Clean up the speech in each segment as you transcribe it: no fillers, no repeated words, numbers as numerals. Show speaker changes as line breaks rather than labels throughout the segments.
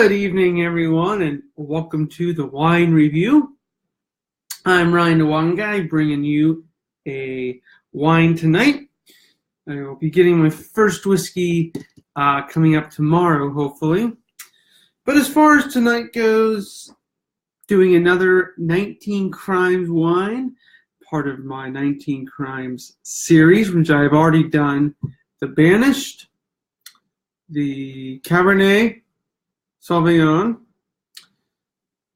Good evening, everyone, and welcome to the Wine Review. I'm Ryan the Wine Guy, bringing you a wine tonight. I will be getting my first whiskey coming up tomorrow, hopefully. But as far as tonight goes, doing another 19 Crimes wine, part of my 19 Crimes series, which I have already done the Banished, the Cabernet Sauvignon,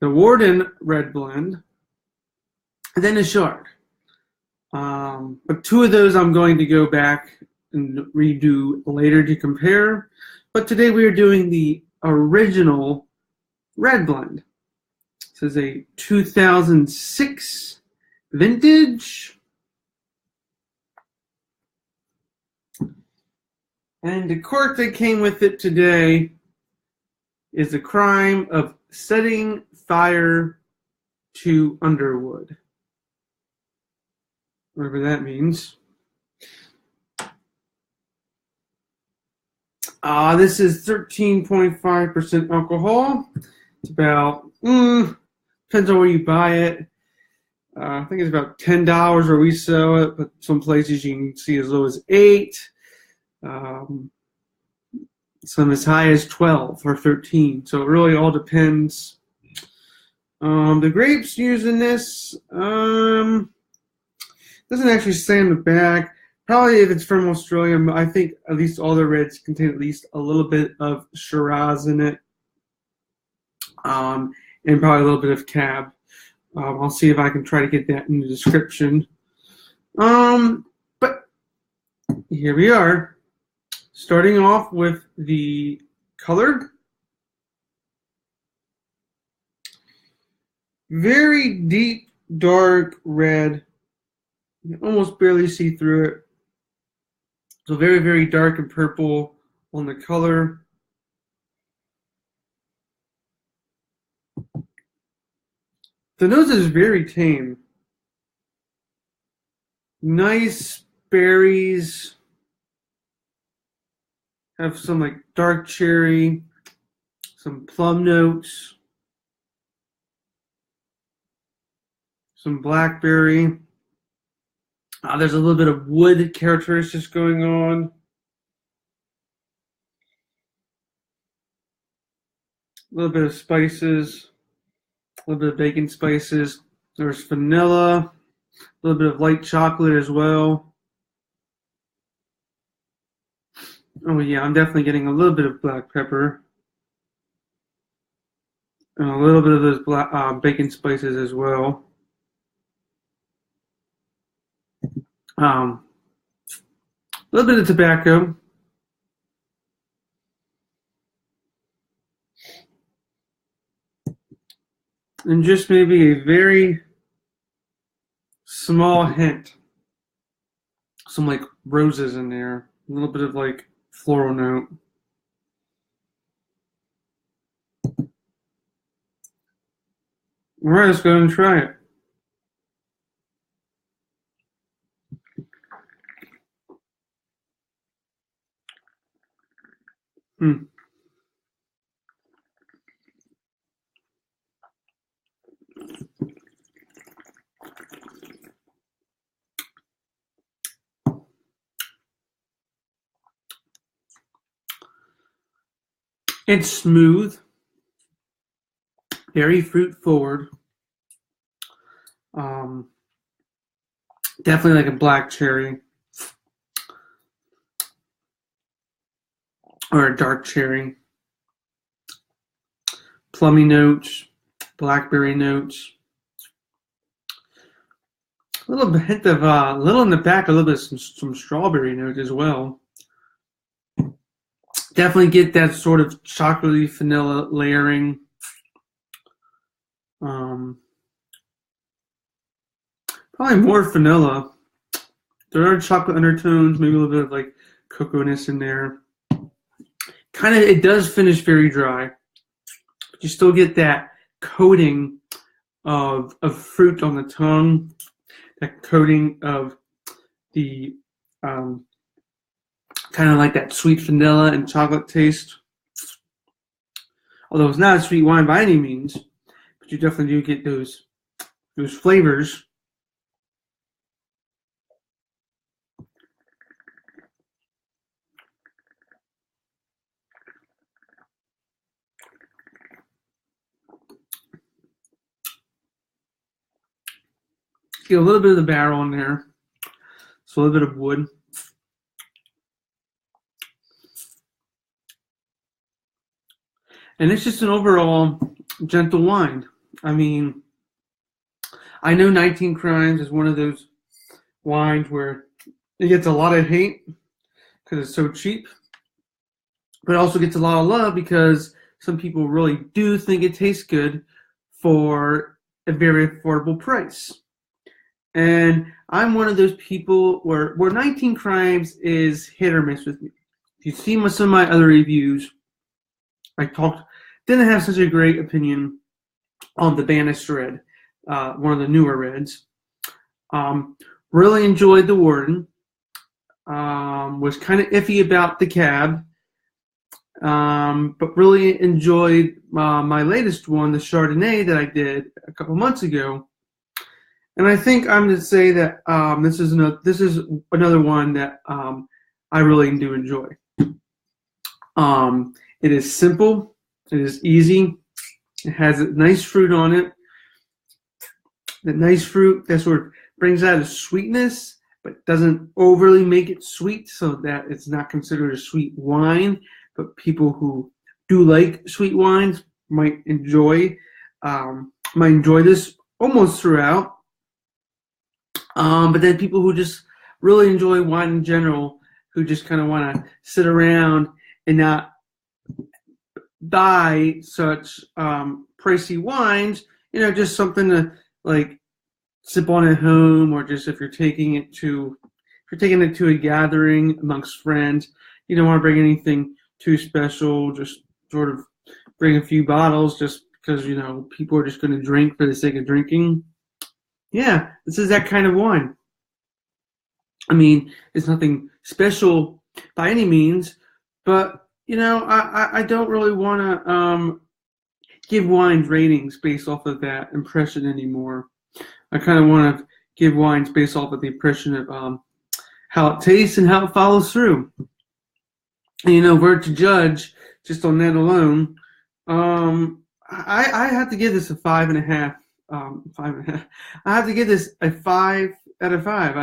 the Warden Red Blend, and then a Chard. But two of those I'm going to go back and redo later to compare. But today we are doing the original Red Blend. This is a 2006 vintage. And the cork that came with it today is the crime of setting fire to underwood. Whatever that means. This is 13.5% alcohol. It's about, depends on where you buy it. I think it's about $10 where we sell it, but some places you can see as low as $8. Some as high as 12 or 13. So it really all depends. The grapes used in this doesn't actually say on the back. Probably if it's from Australia, I think at least all the reds contain at least a little bit of Shiraz in it, and probably a little bit of Cab. I'll see if I can try to get that in the description. But here we are. Starting off with the color. Very deep, dark red. You can almost barely see through it. So very, very dark and purple on the color. The nose is very tame. Nice berries. Have some like dark cherry, some plum notes, some blackberry. There's a little bit of wood characteristics going on. A little bit of spices, a little bit of baking spices. There's vanilla, a little bit of light chocolate as well. Oh yeah, I'm definitely getting a little bit of black pepper. And a little bit of those black baking spices as well. A little bit of tobacco. And just maybe a very small hint. Some like roses in there. A little bit of like floral note. All right, let's go ahead and try it. It's smooth, very fruit forward. Definitely like a black cherry or a dark cherry. Plummy notes, blackberry notes. A little bit of a little in the back, a little bit of some strawberry note as well. Definitely get that sort of chocolatey vanilla layering. Probably more vanilla. There are chocolate undertones, maybe a little bit of like cocoa-ness in there. Kind of, it does finish very dry, but you still get that coating of fruit on the tongue, that coating of the kind of like that sweet vanilla and chocolate taste. although it's not a sweet wine by any means, but you definitely do get those flavors. Get a little bit of the barrel in there, so a little bit of wood. And it's just an overall gentle wine. I mean, I know 19 Crimes is one of those wines where it gets a lot of hate because it's so cheap, but it also gets a lot of love because some people really do think it tastes good for a very affordable price. And I'm one of those people where 19 Crimes is hit or miss with me. If you see some of my other reviews, didn't have such a great opinion on the Banished Red, one of the newer reds. Really enjoyed the Warden. Was kind of iffy about the Cab, but really enjoyed my latest one, the Chardonnay that I did a couple months ago. And I think I'm going to say that this is another one that I really do enjoy. It is simple. It is easy. It has a nice fruit on it. The nice fruit that sort of brings out a sweetness, but doesn't overly make it sweet so that it's not considered a sweet wine. But people who do like sweet wines might enjoy this almost throughout. But then people who just really enjoy wine in general, who just kind of want to sit around and not buy such pricey wines, just something to like sip on at home, or just if you're taking it to a gathering amongst friends, you don't want to bring anything too special, just sort of bring a few bottles just because people are just going to drink for the sake of drinking. Yeah, this is that kind of wine. I mean, it's nothing special by any means, but I don't really want to give wines ratings based off of that impression anymore. I kind of want to give wines based off of the impression of how it tastes and how it follows through. And if we're to judge just on that alone, I have to give this a 5.5. 5.5. I have to give this a 5 out of 5.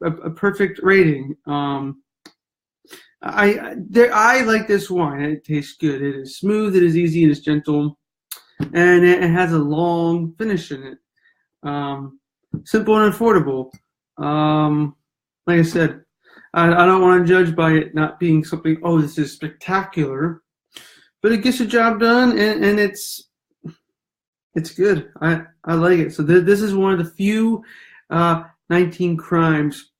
A perfect rating. I like this wine. It tastes good. It is smooth. It is easy. It is gentle, and it has a long finish in it. Simple and affordable. Like I said, I don't want to judge by it not being something. Oh, this is spectacular, but it gets the job done, and it's good. I like it. So this is one of the few 19 Crimes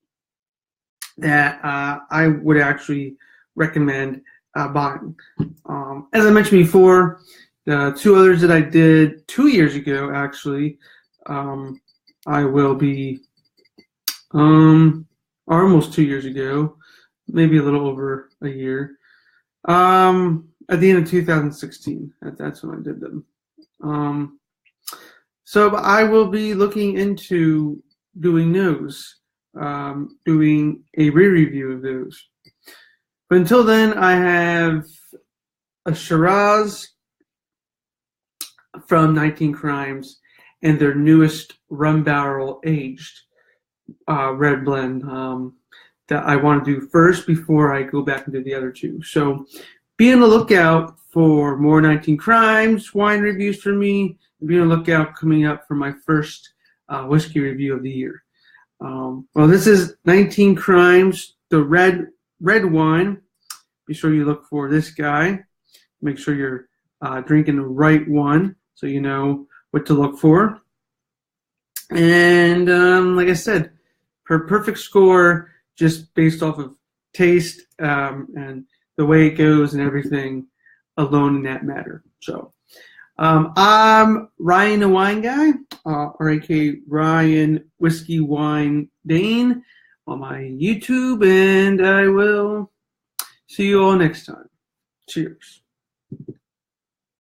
that I would actually recommend buying. As I mentioned before, the two others that I did 2 years ago, actually, I will be, or almost 2 years ago, maybe a little over a year, at the end of 2016. That's when I did them. So I will be looking into doing those, doing a re-review of those. But until then, I have a Shiraz from 19 Crimes and their newest rum barrel aged red blend that I want to do first before I go back and do the other two. So be on the lookout for more 19 Crimes wine reviews from me. Be on the lookout coming up for my first whiskey review of the year. Well, this is 19 Crimes, the red wine. Be sure you look for this guy. Make sure you're drinking the right one so you know what to look for. And like I said, perfect score just based off of taste and the way it goes and everything alone in that matter. So I'm Ryan the Wine Guy, or aka Ryan Whiskey Wine Dane on my YouTube, and I will see you all next time. Cheers.